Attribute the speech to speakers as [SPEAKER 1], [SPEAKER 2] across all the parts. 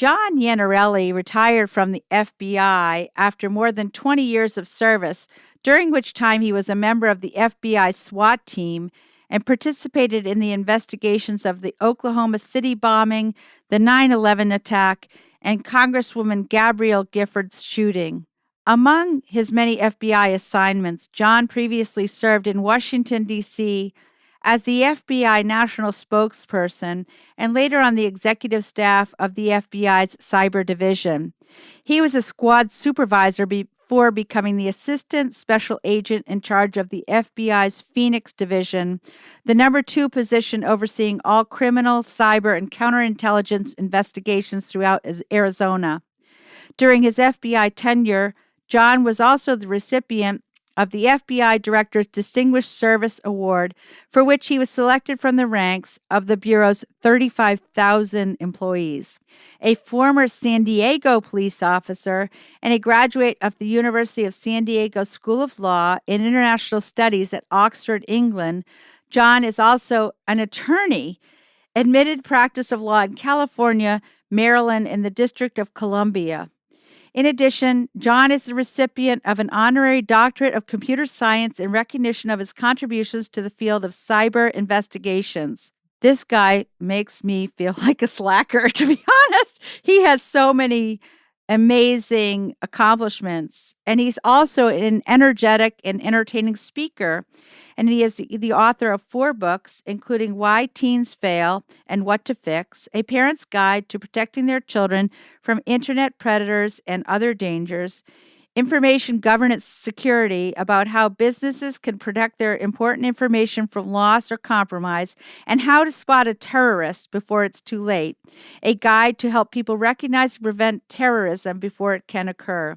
[SPEAKER 1] John Iannarelli retired from the FBI after more than 20 years of service, during which time he was a member of the FBI SWAT team and participated in the investigations of the Oklahoma City bombing, the 9/11 attack, and Congresswoman Gabrielle Gifford's shooting. Among his many FBI assignments, John previously served in Washington, D.C., as the FBI national spokesperson and later on the executive staff of the FBI's Cyber Division. He was a squad supervisor before becoming the assistant special agent in charge of the FBI's Phoenix Division, the number 2 position overseeing all criminal, cyber, and counterintelligence investigations throughout Arizona. During his FBI tenure, John was also the recipient of the FBI Director's Distinguished Service Award, for which he was selected from the ranks of the Bureau's 35,000 employees. A former San Diego police officer and a graduate of the University of San Diego School of Law in International Studies at Oxford, England, John is also an attorney, admitted practice of law in California, Maryland, and the District of Columbia. In addition, John is the recipient of an honorary doctorate of computer science in recognition of his contributions to the field of cyber investigations. This guy makes me feel like a slacker, to be honest. He has so many amazing accomplishments, and he's also an energetic and entertaining speaker. And he is the author of 4 books, including Why Teens Fail and What to Fix, A Parent's Guide to Protecting Their Children from Internet Predators and Other Dangers, Information Governance Security, about how businesses can protect their important information from loss or compromise, and how to spot a terrorist before it's too late, a guide to help people recognize and prevent terrorism before it can occur.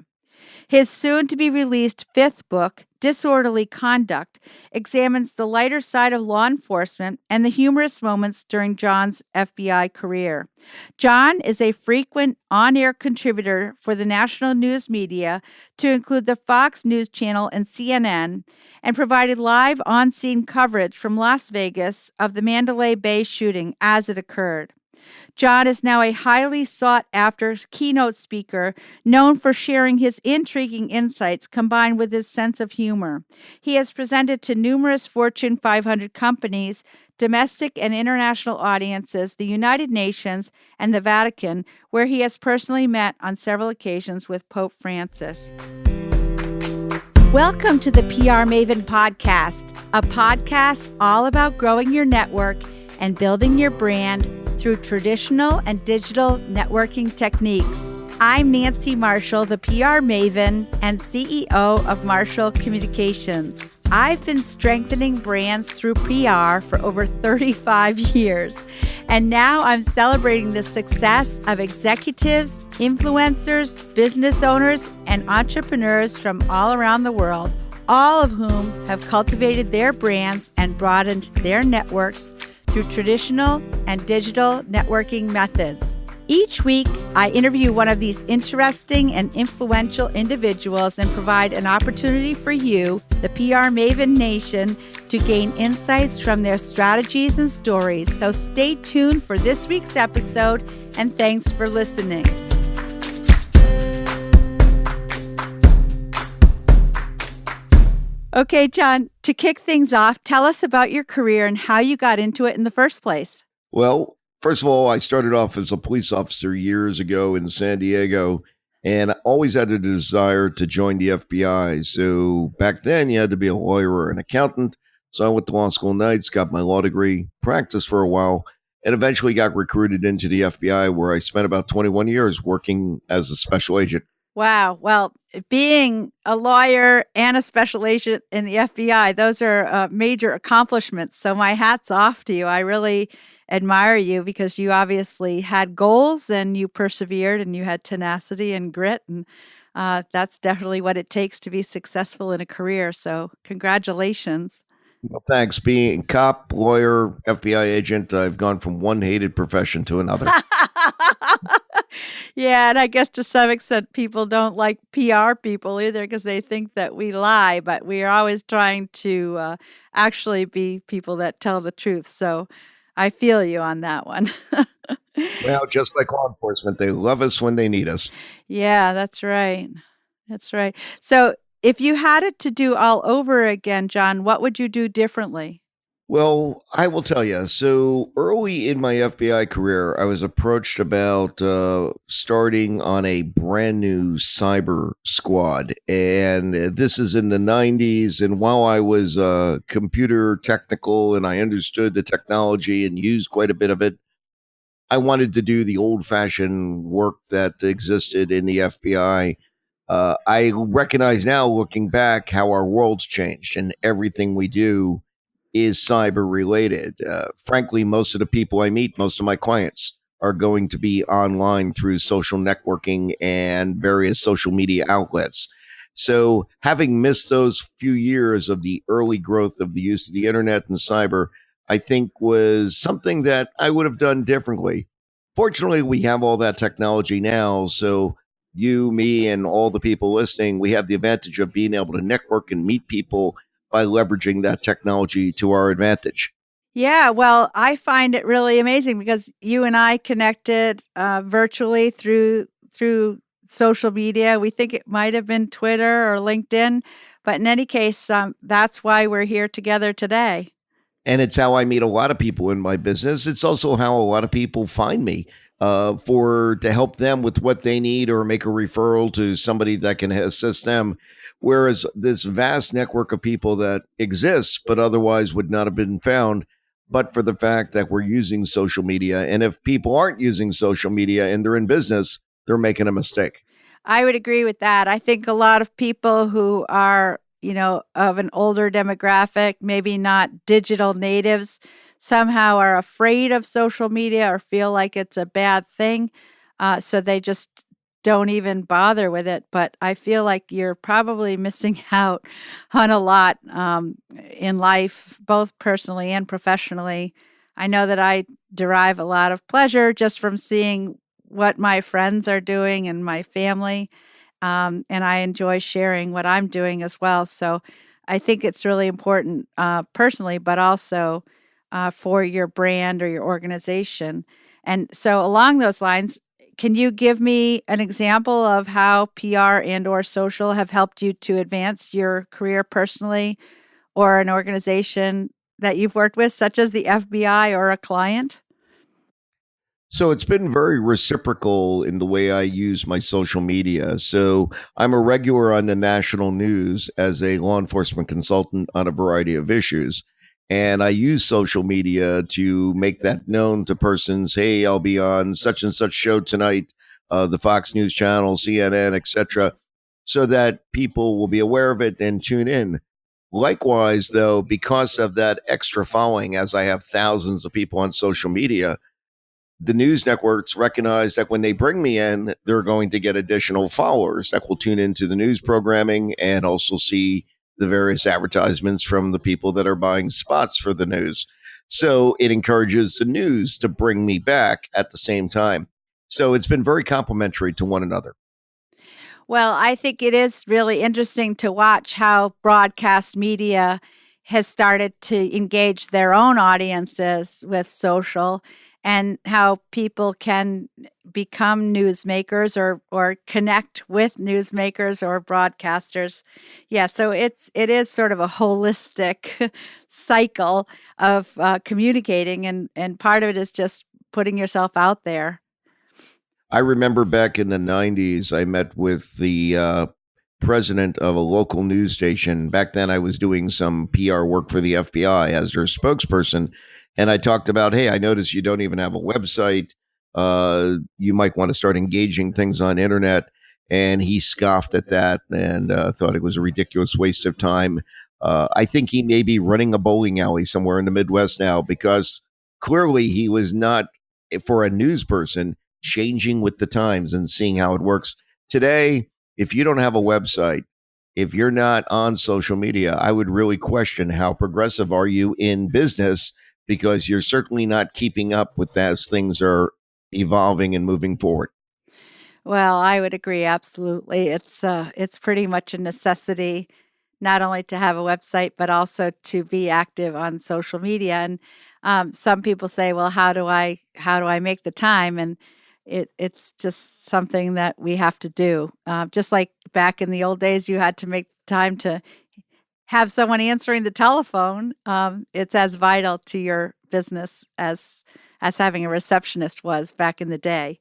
[SPEAKER 1] His soon-to-be-released 5th book, Disorderly Conduct, examines the lighter side of law enforcement and the humorous moments during John's FBI career. John is a frequent on-air contributor for the national news media, to include the Fox News Channel and CNN, and provided live on-scene coverage from Las Vegas of the Mandalay Bay shooting as it occurred. John is now a highly sought-after keynote speaker known for sharing his intriguing insights combined with his sense of humor. He has presented to numerous Fortune 500 companies, domestic and international audiences, the United Nations, and the Vatican, where he has personally met on several occasions with Pope Francis. Welcome to the PR Maven podcast, a podcast all about growing your network and building your brand through traditional and digital networking techniques. I'm Nancy Marshall, the PR Maven and CEO of Marshall Communications. I've been strengthening brands through PR for over 35 years, and now I'm celebrating the success of executives, influencers, business owners, and entrepreneurs from all around the world, all of whom have cultivated their brands and broadened their networks through traditional and digital networking methods. Each week, I interview one of these interesting and influential individuals and provide an opportunity for you, the PR Maven Nation, to gain insights from their strategies and stories. So stay tuned for this week's episode, and thanks for listening. Okay, John, to kick things off, tell us about your career and how you got into it in the first place.
[SPEAKER 2] Well, first of all, I started off as a police officer years ago in San Diego, and I always had a desire to join the FBI. So back then, you had to be a lawyer or an accountant. So I went to law school nights, got my law degree, practiced for a while, and eventually got recruited into the FBI, where I spent about 21 years working as a special agent.
[SPEAKER 1] Wow. Well, being a lawyer and a special agent in the FBI, those are major accomplishments. So my hat's off to you. I really admire you because you obviously had goals and you persevered and you had tenacity and grit. And that's definitely what it takes to be successful in a career. So congratulations.
[SPEAKER 2] Well, thanks. Being cop, lawyer, FBI agent, I've gone from one hated profession to another.
[SPEAKER 1] Yeah, and I guess to some extent people don't like PR people either because they think that we lie, but we are always trying to actually be people that tell the truth. So I feel you on that one.
[SPEAKER 2] Well, just like law enforcement, they love us when they need us.
[SPEAKER 1] Yeah, that's right. That's right. So, if you had it to do all over again, John, what would you do differently?
[SPEAKER 2] Well, I will tell you. So early in my FBI career, I was approached about starting on a brand new cyber squad. And this is in the 90s. And while I was computer technical and I understood the technology and used quite a bit of it, I wanted to do the old fashioned work that existed in the FBI. I recognize now, looking back, how our world's changed and everything we do is cyber related. Frankly, most of the people I meet, most of my clients, are going to be online through social networking and various social media outlets. So, having missed those few years of the early growth of the use of the internet and cyber, I think was something that I would have done differently. Fortunately, we have all that technology now. So, you, me, and all the people listening, we have the advantage of being able to network and meet people by leveraging that technology to our advantage.
[SPEAKER 1] Yeah, well, I find it really amazing because you and I connected virtually through social media. We think it might have been Twitter or LinkedIn, but in any case, that's why we're here together today.
[SPEAKER 2] And it's how I meet a lot of people in my business. It's also how a lot of people find me for to help them with what they need or make a referral to somebody that can assist them. Whereas this vast network of people that exists, but otherwise would not have been found, but for the fact that we're using social media. And if people aren't using social media and they're in business, they're making a mistake.
[SPEAKER 1] I would agree with that. I think a lot of people who are, of an older demographic, maybe not digital natives, somehow are afraid of social media or feel like it's a bad thing. So they just don't even bother with it. But I feel like you're probably missing out on a lot in life, both personally and professionally. I know that I derive a lot of pleasure just from seeing what my friends are doing and my family. And I enjoy sharing what I'm doing as well. So I think it's really important personally, but also for your brand or your organization. And so along those lines, can you give me an example of how PR and or social have helped you to advance your career personally or an organization that you've worked with, such as the FBI or a client?
[SPEAKER 2] So it's been very reciprocal in the way I use my social media. So I'm a regular on the national news as a law enforcement consultant on a variety of issues. And I use social media to make that known to persons. Hey, I'll be on such and such show tonight, the Fox News Channel, CNN, etc., so that people will be aware of it and tune in. Likewise, though, because of that extra following, as I have thousands of people on social media, the news networks recognize that when they bring me in, they're going to get additional followers that will tune into the news programming and also see the various advertisements from the people that are buying spots for the news. So it encourages the news to bring me back at the same time. So it's been very complementary to one another.
[SPEAKER 1] Well, I think it is really interesting to watch how broadcast media has started to engage their own audiences with social and how people can become newsmakers or connect with newsmakers or broadcasters. Yeah, so it is sort of a holistic cycle of communicating and part of it is just putting yourself out there.
[SPEAKER 2] I remember back in the 90s, I met with the president of a local news station. Back then, I was doing some PR work for the FBI as their spokesperson. And I talked about, hey, I noticed you don't even have a website. You might want to start engaging things on internet. And he scoffed at that and thought it was a ridiculous waste of time. I think he may be running a bowling alley somewhere in the Midwest now because clearly he was not, for a news person, changing with the times and seeing how it works. Today, if you don't have a website, if you're not on social media, I would really question how progressive are you in business because you're certainly not keeping up with as things are evolving and moving forward.
[SPEAKER 1] Well, I would agree absolutely. It's pretty much a necessity not only to have a website but also to be active on social media. And Some people say, "Well, how do I make the time?" And it's just something that we have to do. Just like back in the old days, you had to make time to have someone answering the telephone. It's as vital to your business as having a receptionist was back in the day.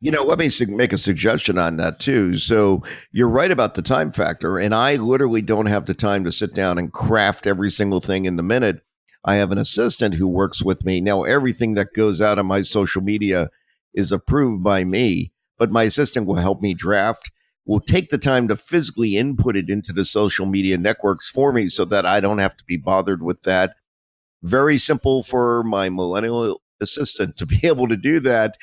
[SPEAKER 2] Let me make a suggestion on that too. So you're right about the time factor, and I literally don't have the time to sit down and craft every single thing in the minute. I have an assistant who works with me. Now, everything that goes out on my social media is approved by me, but my assistant will help me draft, will take the time to physically input it into the social media networks for me so that I don't have to be bothered with that. Very simple for my millennial assistant to be able to do that.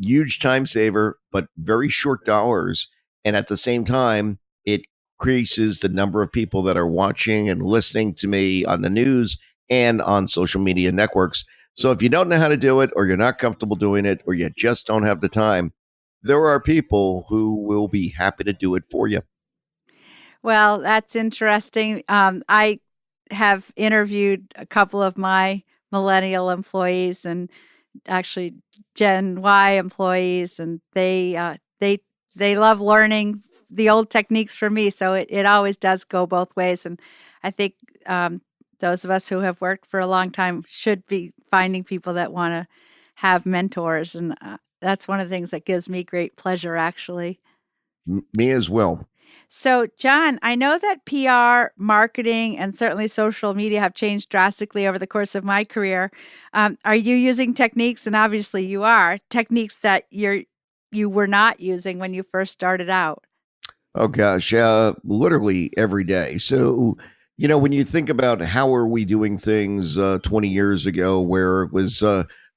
[SPEAKER 2] Huge time saver, but very short dollars. And at the same time, it increases the number of people that are watching and listening to me on the news and on social media networks. So if you don't know how to do it, or you're not comfortable doing it, or you just don't have the time, there are people who will be happy to do it for you.
[SPEAKER 1] Well, that's interesting. I have interviewed a couple of my millennial employees and actually Gen Y employees, and they love learning the old techniques from me. So it always does go both ways. And I think those of us who have worked for a long time should be finding people that want to have mentors, and that's one of the things that gives me great pleasure, actually.
[SPEAKER 2] Me as well.
[SPEAKER 1] So, John, I know that PR, marketing, and certainly social media have changed drastically over the course of my career. Are you using techniques, and obviously you are, techniques that you were not using when you first started out?
[SPEAKER 2] Oh gosh, literally every day. So, when you think about how are we doing things 20 years ago, where it was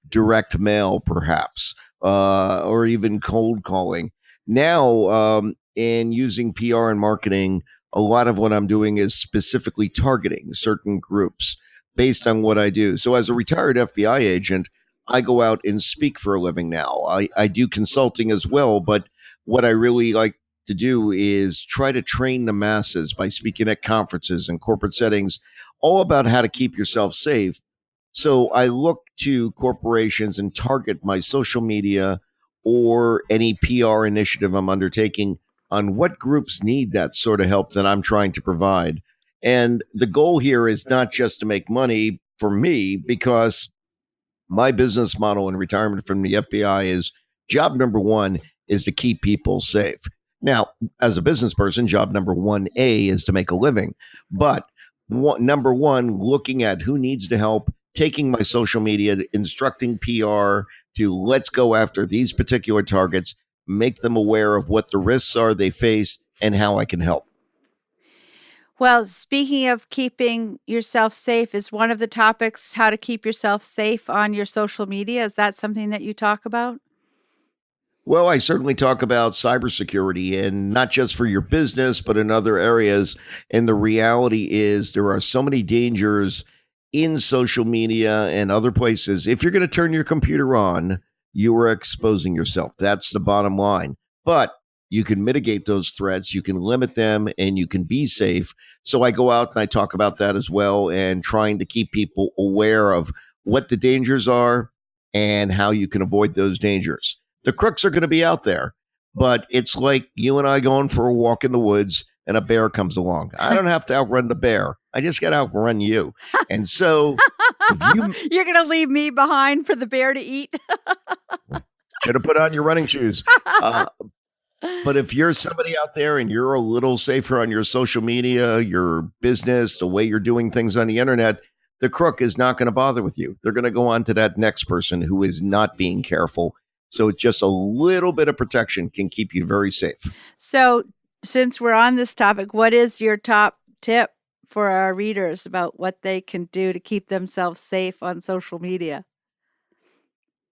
[SPEAKER 2] direct mail, perhaps, or even cold calling. Now, in using PR and marketing, a lot of what I'm doing is specifically targeting certain groups based on what I do. So, as a retired FBI agent, I go out and speak for a living now. I do consulting as well, but what I really like to do is try to train the masses by speaking at conferences and corporate settings, all about how to keep yourself safe. So I look to corporations and target my social media or any PR initiative I'm undertaking on what groups need that sort of help that I'm trying to provide. And the goal here is not just to make money for me, because my business model in retirement from the FBI is job number one is to keep people safe. Now, as a business person, job number 1A is to make a living. But number one, looking at who needs the help, taking my social media, instructing PR to let's go after these particular targets, make them aware of what the risks are they face and how I can help.
[SPEAKER 1] Well, speaking of keeping yourself safe, is one of the topics how to keep yourself safe on your social media? Is that something that you talk about?
[SPEAKER 2] Well, I certainly talk about cybersecurity, and not just for your business, but in other areas. And the reality is, there are so many dangers in social media and other places. If you're going to turn your computer on, you are exposing yourself. That's the bottom line. But you can mitigate those threats, you can limit them, and you can be safe. So I go out and I talk about that as well, and trying to keep people aware of what the dangers are and how you can avoid those dangers. The crooks are going to be out there, but it's like you and I going for a walk in the woods and a bear comes along. I don't have to outrun the bear. I just got to outrun you. And so if you
[SPEAKER 1] You're going to leave me behind for the bear to eat?
[SPEAKER 2] should have put on your running shoes. But if you're somebody out there and you're a little safer on your social media, your business, the way you're doing things on the internet, the crook is not going to bother with you. They're going to go on to that next person who is not being careful. So just a little bit of protection can keep you very safe.
[SPEAKER 1] So, since we're on this topic, what is your top tip for our readers about what they can do to keep themselves safe on social media?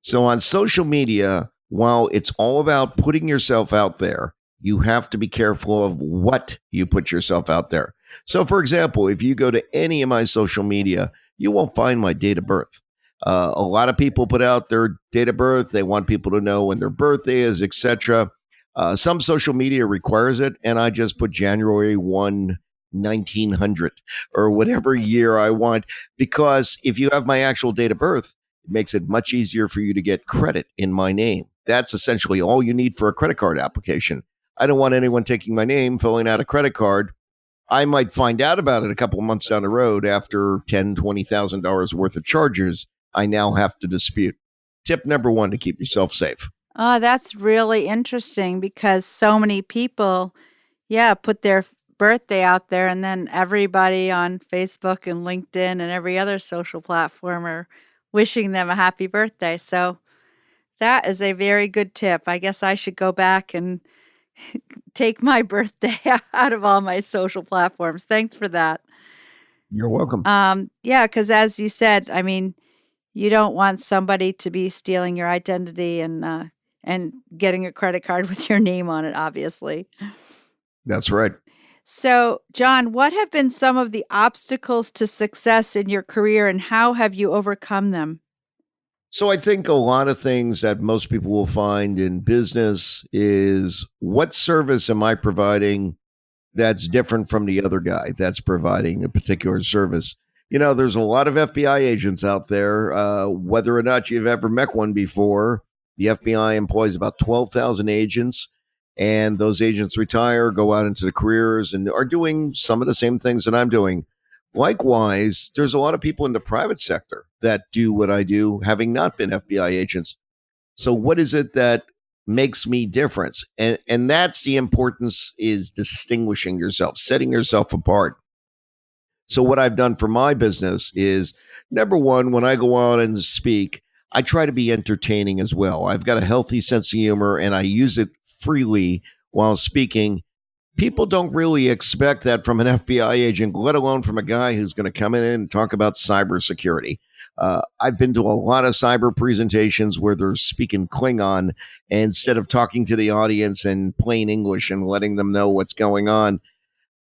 [SPEAKER 2] So on social media, while it's all about putting yourself out there, you have to be careful of what you put yourself out there. So, for example, if you go to any of my social media, you won't find my date of birth. A lot of people put out their date of birth. They want people to know when their birthday is, etc. Some social media requires it, and I just put January 1, 1900 or whatever year I want. Because if you have my actual date of birth, it makes it much easier for you to get credit in my name. That's essentially all you need for a credit card application. I don't want anyone taking my name, filling out a credit card. I might find out about it a couple of months down the road after $10,000, $20,000 worth of charges I now have to dispute. Tip number one to keep yourself safe.
[SPEAKER 1] Oh, that's really interesting because so many people, put their birthday out there, and then everybody on Facebook and LinkedIn and every other social platform are wishing them a happy birthday. So that is a very good tip. I guess I should go back and take my birthday out of all my social platforms. Thanks for that.
[SPEAKER 2] You're welcome.
[SPEAKER 1] Yeah, because as you said, I mean, you don't want somebody to be stealing your identity and getting a credit card with your name on it, obviously.
[SPEAKER 2] That's right.
[SPEAKER 1] So, John, what have been some of the obstacles to success in your career and how have you overcome them?
[SPEAKER 2] So I think a lot of things that most people will find in business is what service am I providing that's different from the other guy that's providing a particular service. There's a lot of FBI agents out there. Whether or not you've ever met one before, the FBI employs about 12,000 agents, and those agents retire, go out into the careers, and are doing some of the same things that I'm doing. Likewise, there's a lot of people in the private sector that do what I do, having not been FBI agents. So, what is it that makes me different? And that's the importance, is distinguishing yourself, setting yourself apart. So what I've done for my business is, number one, when I go out and speak, I try to be entertaining as well. I've got a healthy sense of humor and I use it freely while speaking. People don't really expect that from an FBI agent, let alone from a guy who's going to come in and talk about cybersecurity. I've been to a lot of cyber presentations where they're speaking Klingon instead of talking to the audience in plain English and letting them know what's going on.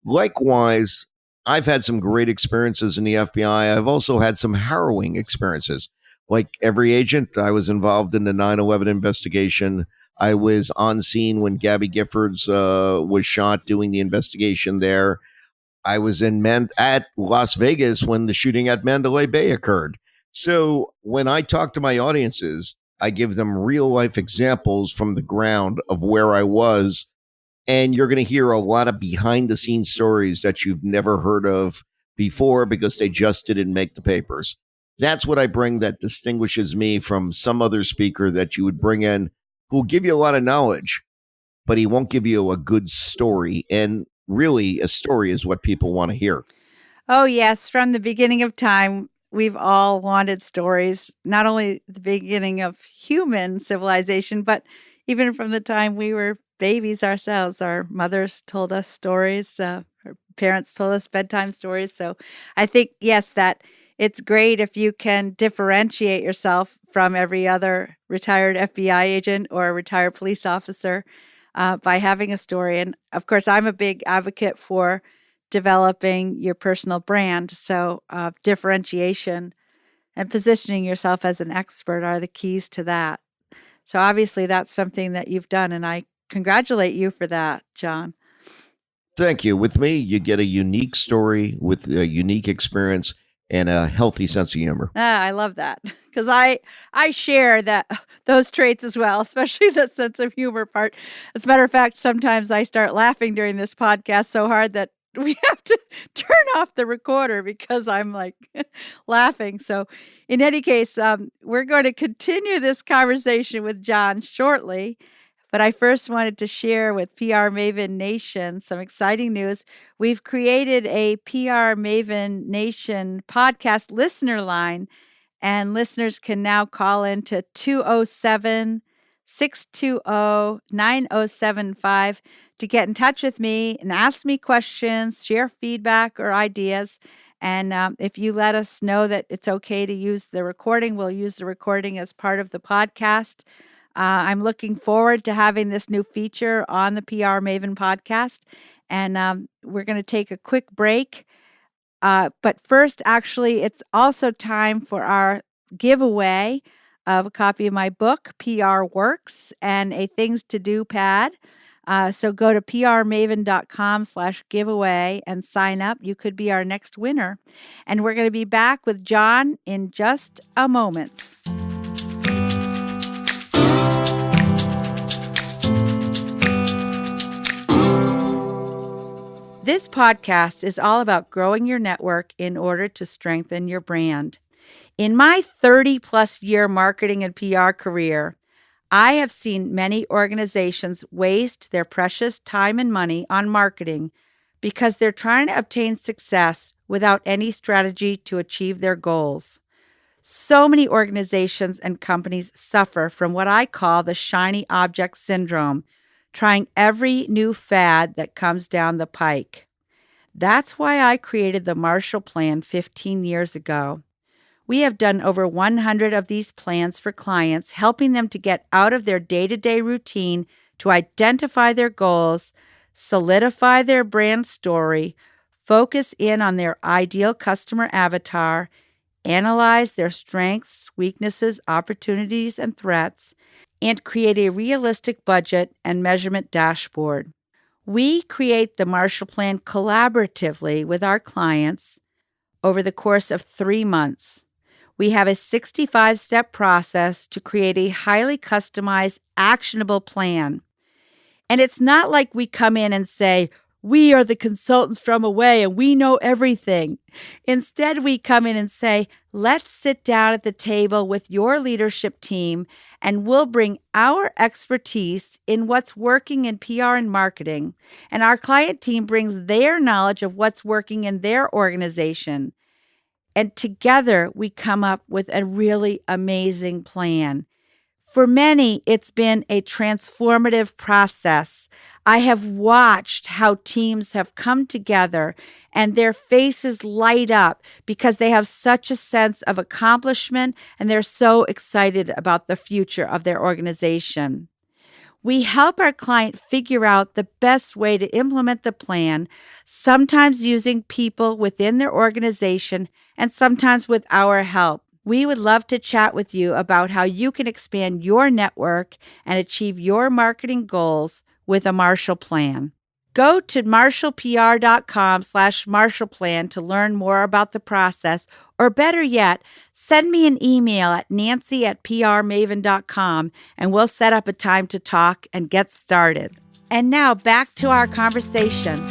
[SPEAKER 2] Likewise, I've had some great experiences in the FBI. I've also had some harrowing experiences. Like every agent, I was involved in the 9/11 investigation. I was on scene when Gabby Giffords was shot doing the investigation there. I was at Las Vegas when the shooting at Mandalay Bay occurred. So when I talk to my audiences, I give them real life examples from the ground of where I was. And you're going to hear a lot of behind the scenes stories that you've never heard of before because they just didn't make the papers. That's what I bring that distinguishes me from some other speaker that you would bring in who will give you a lot of knowledge, but he won't give you a good story. And really, a story is what people want to hear.
[SPEAKER 1] Oh, yes. From the beginning of time, we've all wanted stories, not only the beginning of human civilization, but even from the time we were babies ourselves. Our mothers told us stories, our parents told us bedtime stories. So I think, yes, that it's great if you can differentiate yourself from every other retired FBI agent or retired police officer by having a story. And of course, I'm a big advocate for developing your personal brand. So, differentiation and positioning yourself as an expert are the keys to that. So, obviously, that's something that you've done, and I congratulate you for that, John.
[SPEAKER 2] Thank you. With me, you get a unique story with a unique experience and a healthy sense of humor.
[SPEAKER 1] I love that because I share that those traits as well, especially the sense of humor part. As a matter of fact, sometimes I start laughing during this podcast so hard that we have to turn off the recorder because I'm like laughing. So, in any case, we're going to continue this conversation with John shortly. But I first wanted to share with PR Maven Nation some exciting news. We've created a PR Maven Nation podcast listener line, and listeners can now call in to 207-620-9075 to get in touch with me and ask me questions, share feedback or ideas. And if you let us know that it's okay to use the recording, we'll use the recording as part of the podcast. I'm looking forward to having this new feature on the PR Maven podcast. And we're going to take a quick break. But first, actually, it's also time for our giveaway of a copy of my book, PR Works, and a Things to Do pad. So go to prmaven.com/giveaway and sign up. You could be our next winner. And we're going to be back with John in just a moment. This podcast is all about growing your network in order to strengthen your brand. In my 30-plus year marketing and PR career, I have seen many organizations waste their precious time and money on marketing because they're trying to obtain success without any strategy to achieve their goals. So many organizations and companies suffer from what I call the shiny object syndrome, trying every new fad that comes down the pike. That's why I created the Marshall Plan 15 years ago. We have done over 100 of these plans for clients, helping them to get out of their day-to-day routine to identify their goals, solidify their brand story, focus in on their ideal customer avatar, analyze their strengths, weaknesses, opportunities, and threats, and create a realistic budget and measurement dashboard. We create the Marshall Plan collaboratively with our clients over the course of 3 months. We have a 65-step process to create a highly customized, actionable plan. And it's not like we come in and say, we are the consultants from away and we know everything. Instead, we come in and say, let's sit down at the table with your leadership team and we'll bring our expertise in what's working in PR and marketing. And our client team brings their knowledge of what's working in their organization. And together we come up with a really amazing plan. For many, it's been a transformative process. I have watched how teams have come together and their faces light up because they have such a sense of accomplishment and they're so excited about the future of their organization. We help our client figure out the best way to implement the plan, sometimes using people within their organization and sometimes with our help. We would love to chat with you about how you can expand your network and achieve your marketing goals with a Marshall Plan. Go to marshallpr.com/MarshallPlan to learn more about the process, or better yet, send me an email at nancy@prmaven.com and we'll set up a time to talk and get started. And now back to our conversation.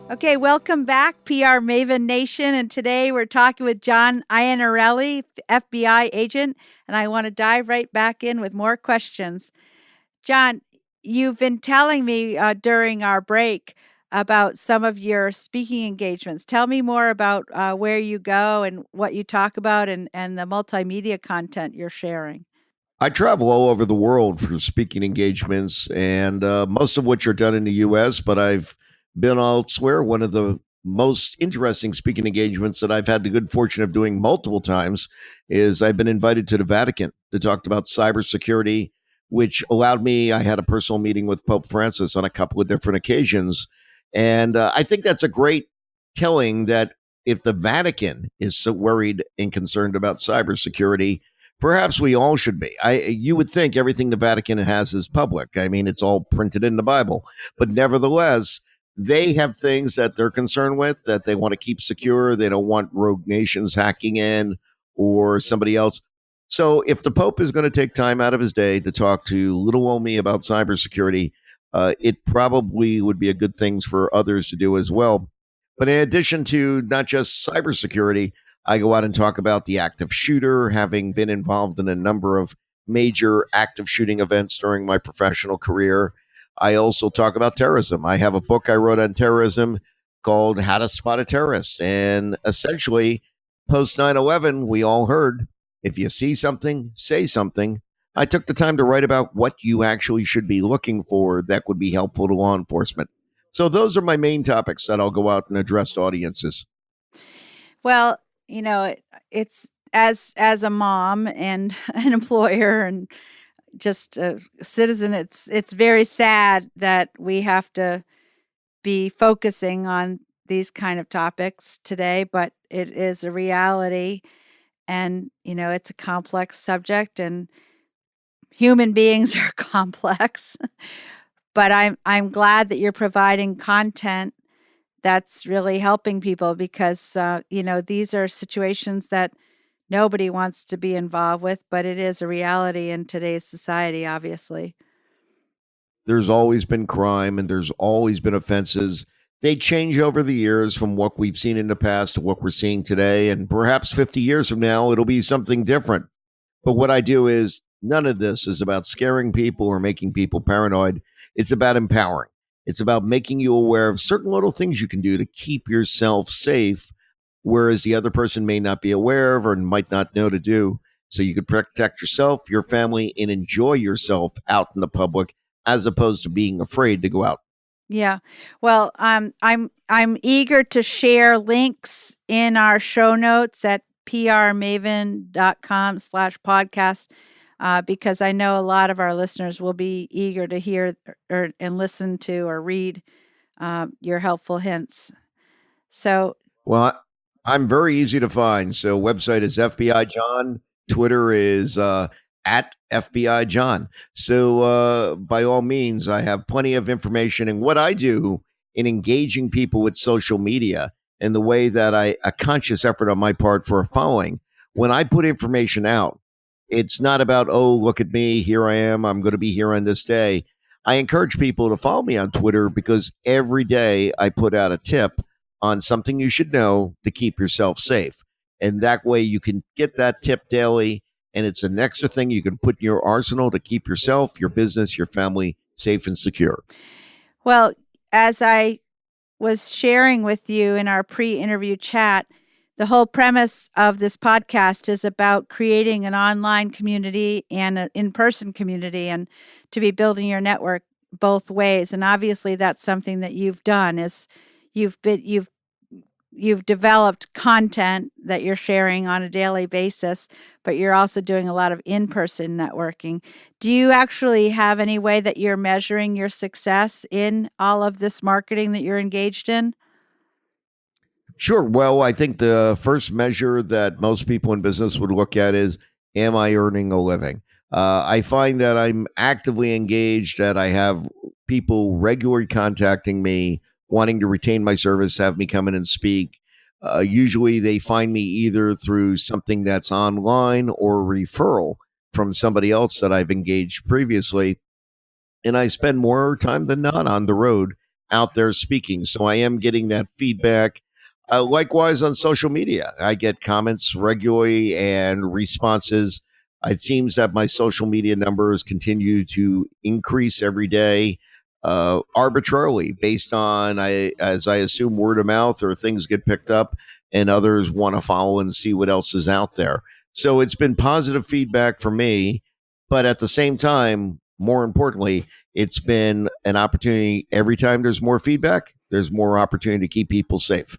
[SPEAKER 1] Okay, welcome back, PR Maven Nation. And today we're talking with John Iannarelli, FBI agent, and I want to dive right back in with more questions. John, you've been telling me during our break about some of your speaking engagements. Tell me more about where you go and what you talk about and the multimedia content you're sharing.
[SPEAKER 2] I travel all over the world for speaking engagements, and most of which are done in the U.S., but I've been elsewhere. One of the most interesting speaking engagements that I've had the good fortune of doing multiple times is I've been invited to the Vatican to talk about cybersecurity, which allowed me, I had a personal meeting with Pope Francis on a couple of different occasions. And I think that's a great telling that if the Vatican is so worried and concerned about cybersecurity, perhaps we all should be. You would think everything the Vatican has is public. I mean, it's all printed in the Bible. But nevertheless, they have things that they're concerned with that they want to keep secure. They don't want rogue nations hacking in or somebody else. So if the Pope is going to take time out of his day to talk to little old me about cybersecurity, it probably would be a good thing for others to do as well. But in addition to not just cybersecurity, I go out and talk about the active shooter, having been involved in a number of major active shooting events during my professional career. I also talk about terrorism. I have a book I wrote on terrorism called How to Spot a Terrorist. And essentially, post 9/11, we all heard, if you see something, say something. I took the time to write about what you actually should be looking for that would be helpful to law enforcement. So those are my main topics that I'll go out and address to audiences.
[SPEAKER 1] Well, it's as a mom and an employer and just a citizen, it's very sad that we have to be focusing on these kind of topics today, but it is a reality. And, it's a complex subject, and human beings are complex. But I'm glad that you're providing content that's really helping people because, these are situations that nobody wants to be involved with, but it is a reality in today's society, obviously.
[SPEAKER 2] There's always been crime and there's always been offenses. They change over the years from what we've seen in the past to what we're seeing today. And perhaps 50 years from now, it'll be something different. But what I do is none of this is about scaring people or making people paranoid. It's about empowering. It's about making you aware of certain little things you can do to keep yourself safe, whereas the other person may not be aware of or might not know to do. So you can protect yourself, your family, and enjoy yourself out in the public as opposed to being afraid to go out.
[SPEAKER 1] Yeah. Well, I'm eager to share links in our show notes at prmaven.com/podcast because I know a lot of our listeners will be eager to hear and listen to or read your helpful hints. So,
[SPEAKER 2] Well, I'm very easy to find. So website is FBI John. Twitter is at FBI John. So by all means, I have plenty of information. And what I do in engaging people with social media and the way that a conscious effort on my part for a following, when I put information out, it's not about, oh, look at me. Here I am. I'm going to be here on this day. I encourage people to follow me on Twitter because every day I put out a tip on something you should know to keep yourself safe. And that way you can get that tip daily. And it's an extra thing you can put in your arsenal to keep yourself, your business, your family safe and secure.
[SPEAKER 1] well, as I was sharing with you in our pre-interview chat, the whole premise of this podcast is about creating an online community and an in-person community, and to be building your network both ways. And obviously that's something that you've done is you've developed content that you're sharing on a daily basis, but you're also doing a lot of in-person networking. Do you actually have any way that you're measuring your success in all of this marketing that you're engaged in?
[SPEAKER 2] Sure. Well, I think the first measure that most people in business would look at is, am I earning a living? I find that I'm actively engaged, that I have people regularly contacting me, wanting to retain my service, have me come in and speak. Usually they find me either through something that's online or referral from somebody else that I've engaged previously. And I spend more time than not on the road out there speaking. So I am getting that feedback. Likewise, on social media, I get comments regularly and responses. It seems that my social media numbers continue to increase every day, arbitrarily based on, as I assume, word of mouth or things get picked up and others want to follow and see what else is out there. So it's been positive feedback for me. But at the same time, more importantly, it's been an opportunity. Every time there's more feedback, there's more opportunity to keep people safe.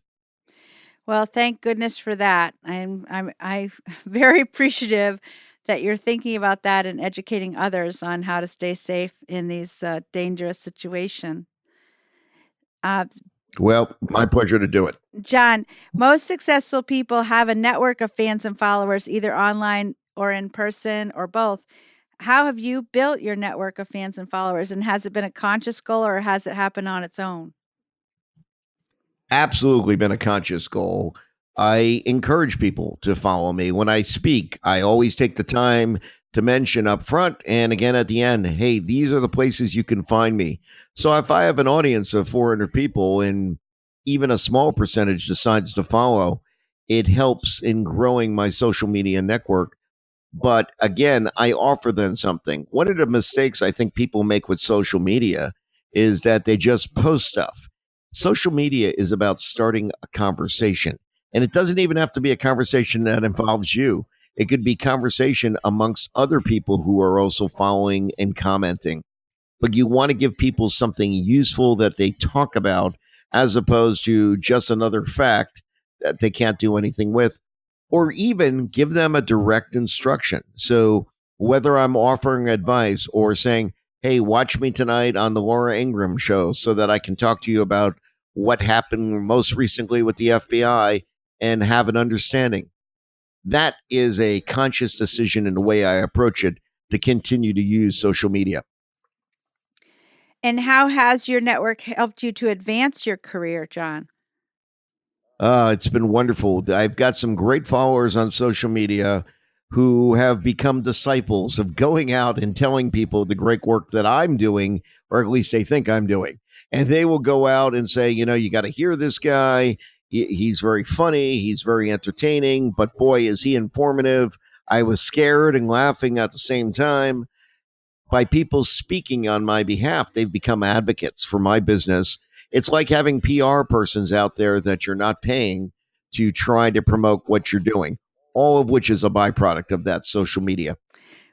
[SPEAKER 1] Well, thank goodness for that. I'm very appreciative that you're thinking about that and educating others on how to stay safe in these dangerous situations. Uh,
[SPEAKER 2] Well, my pleasure to do it.
[SPEAKER 1] John, most successful people have a network of fans and followers, either online or in person or both. How have you built your network of fans and followers? And has it been a conscious goal or has it happened on its own?
[SPEAKER 2] Absolutely been a conscious goal. I encourage people to follow me. When I speak, I always take the time to mention up front and again at the end, hey, these are the places you can find me. So if I have an audience of 400 people and even a small percentage decides to follow, it helps in growing my social media network. But again, I offer them something. One of the mistakes I think people make with social media is that they just post stuff. Social media is about starting a conversation. And it doesn't even have to be a conversation that involves you. It could be conversation amongst other people who are also following and commenting. But you want to give people something useful that they talk about as opposed to just another fact that they can't do anything with, or even give them a direct instruction. So whether I'm offering advice or saying, hey, watch me tonight on the Laura Ingraham show so that I can talk to you about what happened most recently with the FBI and have an understanding. that is a conscious decision in the way I approach it to continue to use social media.
[SPEAKER 1] And how has your network helped you to advance your career, John?
[SPEAKER 2] It's been wonderful. I've got some great followers on social media who have become disciples of going out and telling people the great work that I'm doing, or at least they think I'm doing. And they will go out and say, you got to hear this guy. He's very funny. He's very entertaining, but boy, is he informative. I was scared and laughing at the same time. By people speaking on my behalf, they've become advocates for my business. It's like having PR persons out there that you're not paying to try to promote what you're doing, all of which is a byproduct of that social media.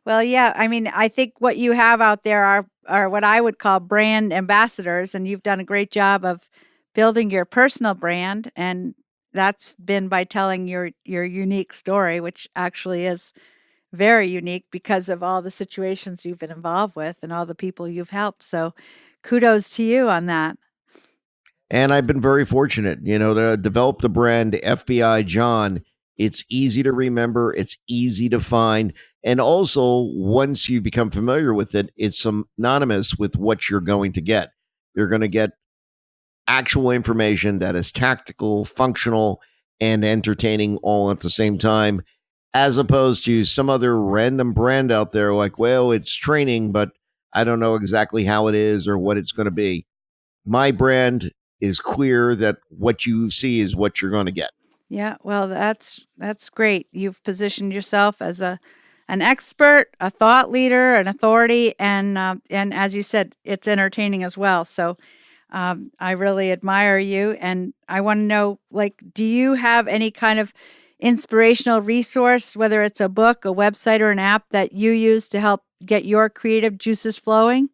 [SPEAKER 1] Well, yeah, I mean, I think what you have out there are what I would call brand ambassadors, and you've done a great job of building your personal brand, and that's been by telling your unique story, which actually is very unique because of all the situations you've been involved with and all the people you've helped. So, kudos to you on that.
[SPEAKER 2] And I've been very fortunate, to develop the brand FBI John. It's easy to remember, it's easy to find. And also, once you become familiar with it, it's synonymous with what you're going to get. You're going to get actual information that is tactical, functional, and entertaining all at the same time, as opposed to some other random brand out there like, well, it's training, but I don't know exactly how it is or what it's going to be. My brand is clear that what you see is what you're going to get.
[SPEAKER 1] Yeah, well, that's great. You've positioned yourself as an expert, a thought leader, an authority, and as you said, it's entertaining as well. So I really admire you, and I want to know, like, do you have any kind of inspirational resource, whether it's a book, a website, or an app that you use to help get your creative juices flowing?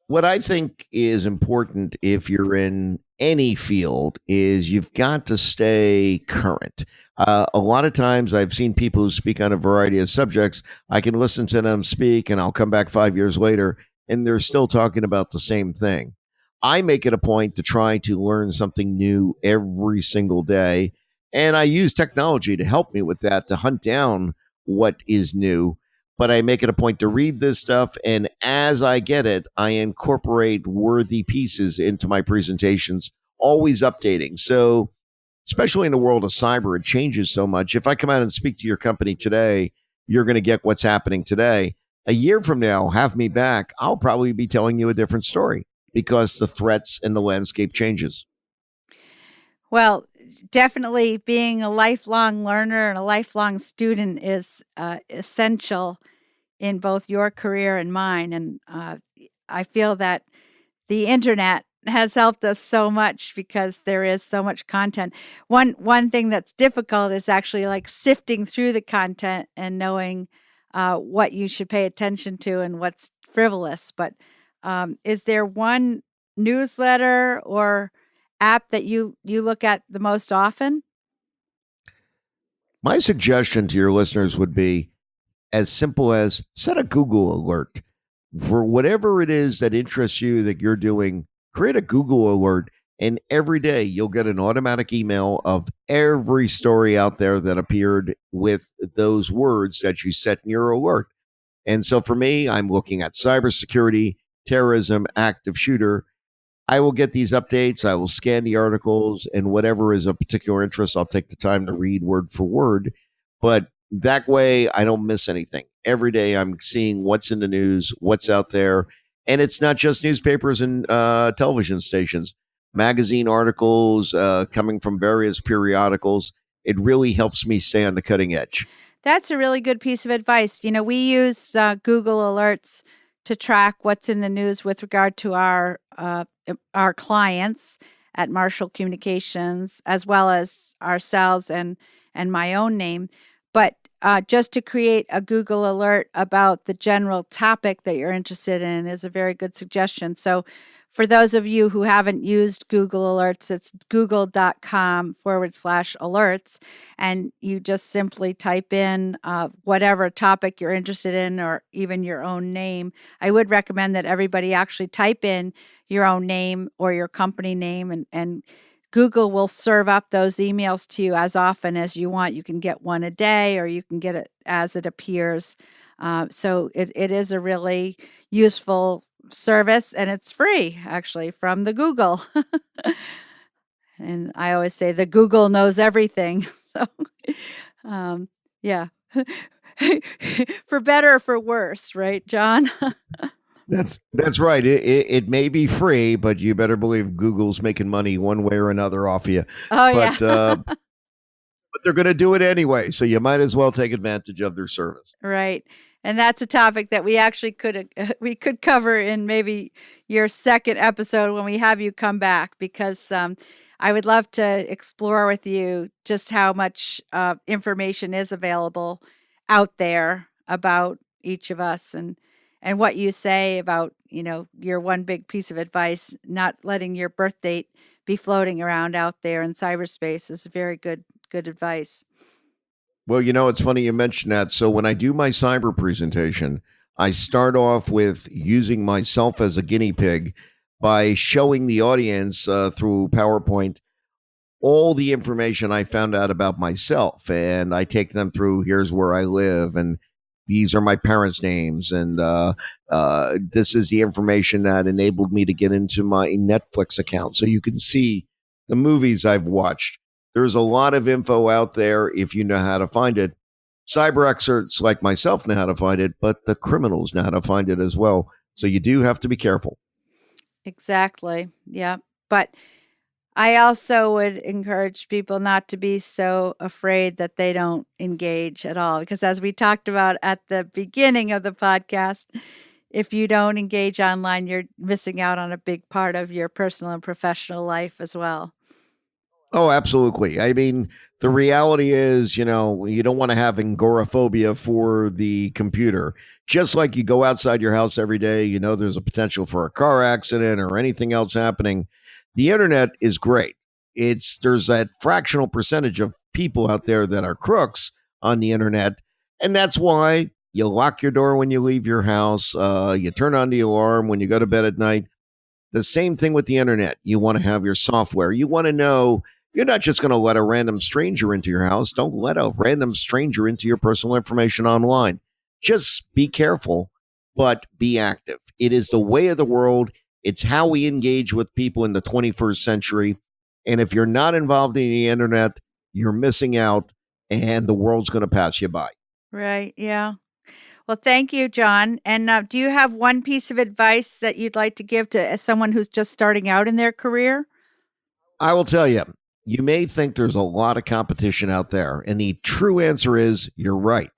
[SPEAKER 2] What I think is important if you're in any field is you've got to stay current. A lot of times I've seen people who speak on a variety of subjects. I can listen to them speak and I'll come back 5 years later and they're still talking about the same thing. I make it a point to try to learn something new every single day. And I use technology to help me with that, to hunt down what is new, but I make it a point to read this stuff. And as I get it, I incorporate worthy pieces into my presentations, always updating. So, especially in the world of cyber, it changes so much. If I come out and speak to your company today, you're going to get what's happening today. A year from now, have me back, I'll probably be telling you a different story because the threats and the landscape changes.
[SPEAKER 1] Well, definitely being a lifelong learner and a lifelong student is essential in both your career and mine. And I feel that the internet has helped us so much because there is so much content. One thing that's difficult is actually like sifting through the content and knowing what you should pay attention to and what's frivolous. But is there one newsletter or app that you look at the most often?
[SPEAKER 2] My suggestion to your listeners would be as simple as set a Google alert for whatever it is that interests you that you're doing. Create a Google alert, and every day you'll get an automatic email of every story out there that appeared with those words that you set in your alert. And so for me, I'm looking at cybersecurity, terrorism, active shooter. I will get these updates. I will scan the articles, and whatever is of particular interest, I'll take the time to read word for word. But that way, I don't miss anything. Every day, I'm seeing what's in the news, what's out there. And it's not just newspapers and television stations, magazine articles coming from various periodicals. It really helps me stay on the cutting edge.
[SPEAKER 1] That's a really good piece of advice. You know, we use Google Alerts to track what's in the news with regard to our clients at Marshall Communications, as well as ourselves and my own name. But just to create a Google alert about the general topic that you're interested in is a very good suggestion. So, for those of you who haven't used Google Alerts, it's google.com/alerts. And you just simply type in whatever topic you're interested in or even your own name. I would recommend that everybody actually type in your own name or your company name and Google will serve up those emails to you as often as you want. You can get one a day, or you can get it as it appears. So it is a really useful service, and it's free actually from the Google. And I always say the Google knows everything. So, yeah, for better or for worse, right, John?
[SPEAKER 2] That's right. It may be free, but you better believe Google's making money one way or another off of you.
[SPEAKER 1] Oh, yeah.
[SPEAKER 2] But they're going to do it anyway, so you might as well take advantage of their service.
[SPEAKER 1] Right. And that's a topic that we actually we could cover in maybe your second episode when we have you come back, because I would love to explore with you just how much information is available out there about each of us, and what you say about, your one big piece of advice, not letting your birth date be floating around out there in cyberspace, is very good advice.
[SPEAKER 2] Well, it's funny you mentioned that. So when I do my cyber presentation, I start off with using myself as a guinea pig by showing the audience through PowerPoint all the information I found out about myself. And I take them through, here's where I live, and these are my parents' names. And this is the information that enabled me to get into my Netflix account. So you can see the movies I've watched. There's a lot of info out there if you know how to find it. Cyber experts like myself know how to find it, but the criminals know how to find it as well. So you do have to be careful.
[SPEAKER 1] Exactly. Yeah. But I also would encourage people not to be so afraid that they don't engage at all. Because as we talked about at the beginning of the podcast, if you don't engage online, you're missing out on a big part of your personal and professional life as well.
[SPEAKER 2] Oh, absolutely. I mean, the reality is, you don't want to have agoraphobia for the computer. Just like you go outside your house every day, there's a potential for a car accident or anything else happening. The internet is great. There's that fractional percentage of people out there that are crooks on the internet, and that's why you lock your door when you leave your house. You turn on the alarm when you go to bed at night. The same thing with the internet. You want to have your software. You want to know you're not just going to let a random stranger into your house. Don't let a random stranger into your personal information online. Just be careful, but be active. It is the way of the world. It's how we engage with people in the 21st century. And if you're not involved in the internet, you're missing out, and the world's going to pass you by.
[SPEAKER 1] Right. Yeah. Well, thank you, John. And do you have one piece of advice that you'd like to give to someone who's just starting out in their career?
[SPEAKER 2] I will tell you, you may think there's a lot of competition out there, and the true answer is you're right.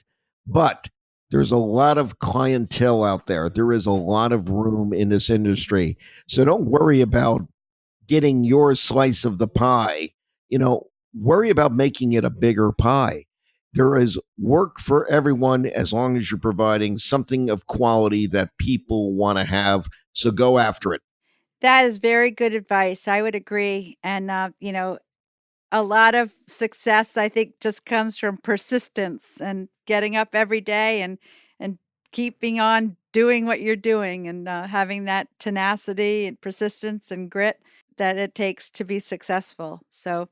[SPEAKER 2] But there's a lot of clientele out there. There is a lot of room in this industry. So don't worry about getting your slice of the pie. Worry about making it a bigger pie. There is work for everyone as long as you're providing something of quality that people want to have. So go after it.
[SPEAKER 1] That is very good advice. I would agree. And, a lot of success, I think, just comes from persistence and getting up every day and keeping on doing what you're doing, and having that tenacity and persistence and grit that it takes to be successful. So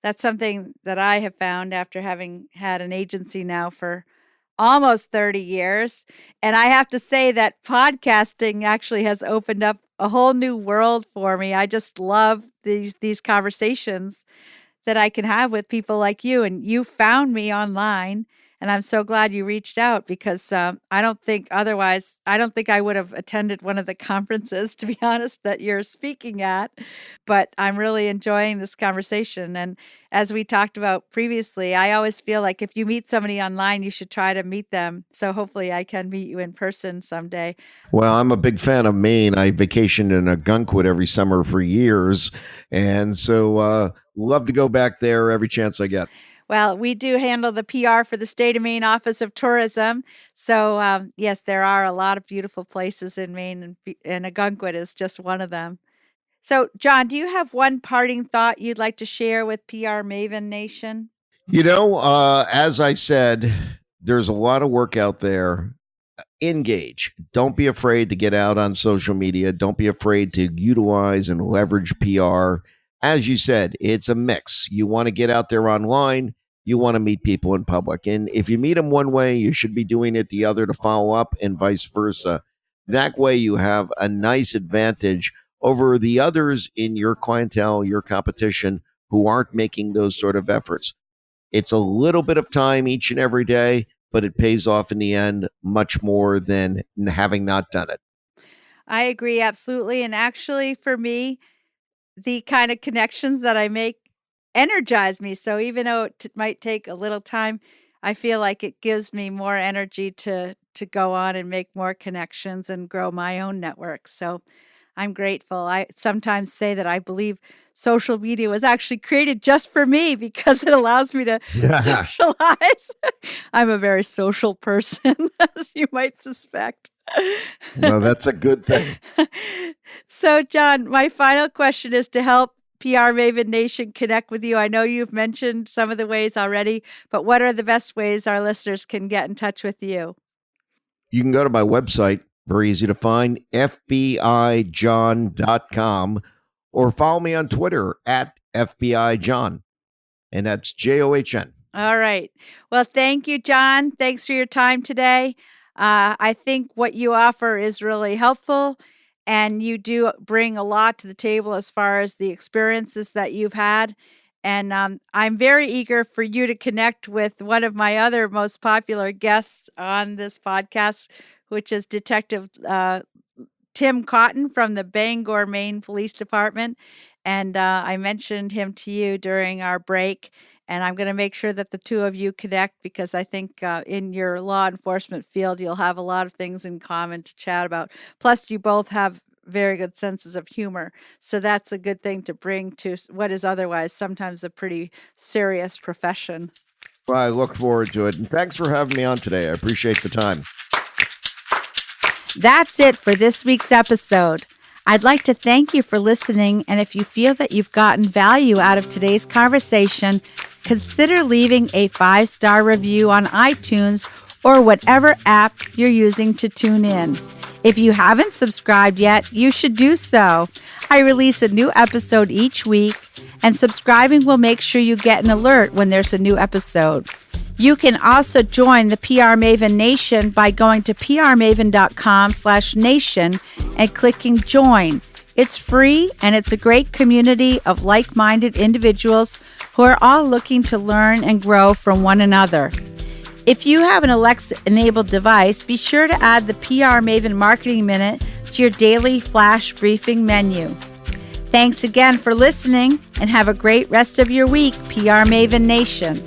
[SPEAKER 1] that's something that I have found after having had an agency now for almost 30 years. And I have to say that podcasting actually has opened up a whole new world for me. I just love these conversations that I can have with people like you. And you found me online, and I'm so glad you reached out, because I don't think I would have attended one of the conferences, to be honest, that you're speaking at. But I'm really enjoying this conversation. And as we talked about previously, I always feel like if you meet somebody online, you should try to meet them. So hopefully I can meet you in person someday.
[SPEAKER 2] Well, I'm a big fan of Maine. I vacationed in Gunquit every summer for years. And so love to go back there every chance I get.
[SPEAKER 1] Well, we do handle the PR for the State of Maine Office of Tourism. So, yes, there are a lot of beautiful places in Maine, and Agunquit is just one of them. So, John, do you have one parting thought you'd like to share with PR Maven Nation?
[SPEAKER 2] As I said, there's a lot of work out there. Engage. Don't be afraid to get out on social media. Don't be afraid to utilize and leverage PR. as you said, it's a mix. You want to get out there online. You want to meet people in public. And if you meet them one way, you should be doing it the other to follow up and vice versa. That way you have a nice advantage over the others in your clientele, your competition who aren't making those sort of efforts. It's a little bit of time each and every day, but it pays off in the end much more than having not done it.
[SPEAKER 1] I agree absolutely. And actually, for me, the kind of connections that I make energize me. So even though it might take a little time, I feel like it gives me more energy to go on and make more connections and grow my own network. So I'm grateful. I sometimes say that I believe social media was actually created just for me because it allows me to
[SPEAKER 2] Yeah.
[SPEAKER 1] socialize. I'm a very social person, as you might suspect.
[SPEAKER 2] Well, that's a good thing.
[SPEAKER 1] So, John, my final question is to help PR Maven Nation connect with you. I know you've mentioned some of the ways already, but what are the best ways our listeners can get in touch with you?
[SPEAKER 2] You can go to my website, very easy to find, fbijohn.com, or follow me on Twitter at FBIJohn, and that's JOHN.
[SPEAKER 1] All right. Well, thank you, John. Thanks for your time today. I think what you offer is really helpful, and you do bring a lot to the table as far as the experiences that you've had. And I'm very eager for you to connect with one of my other most popular guests on this podcast, which is Detective Tim Cotton from the Bangor, Maine Police Department. And I mentioned him to you during our break. And I'm going to make sure that the two of you connect because I think in your law enforcement field, you'll have a lot of things in common to chat about. Plus, you both have very good senses of humor. So that's a good thing to bring to what is otherwise sometimes a pretty serious profession.
[SPEAKER 2] Well, I look forward to it. And thanks for having me on today. I appreciate the time.
[SPEAKER 1] That's it for this week's episode. I'd like to thank you for listening, and if you feel that you've gotten value out of today's conversation, consider leaving a 5-star review on iTunes or whatever app you're using to tune in. If you haven't subscribed yet, you should do so. I release a new episode each week, and subscribing will make sure you get an alert when there's a new episode. You can also join the PR Maven Nation by going to prmaven.com/nation and clicking join. It's free and it's a great community of like-minded individuals who are all looking to learn and grow from one another. If you have an Alexa-enabled device, be sure to add the PR Maven Marketing Minute to your daily flash briefing menu. Thanks again for listening and have a great rest of your week, PR Maven Nation.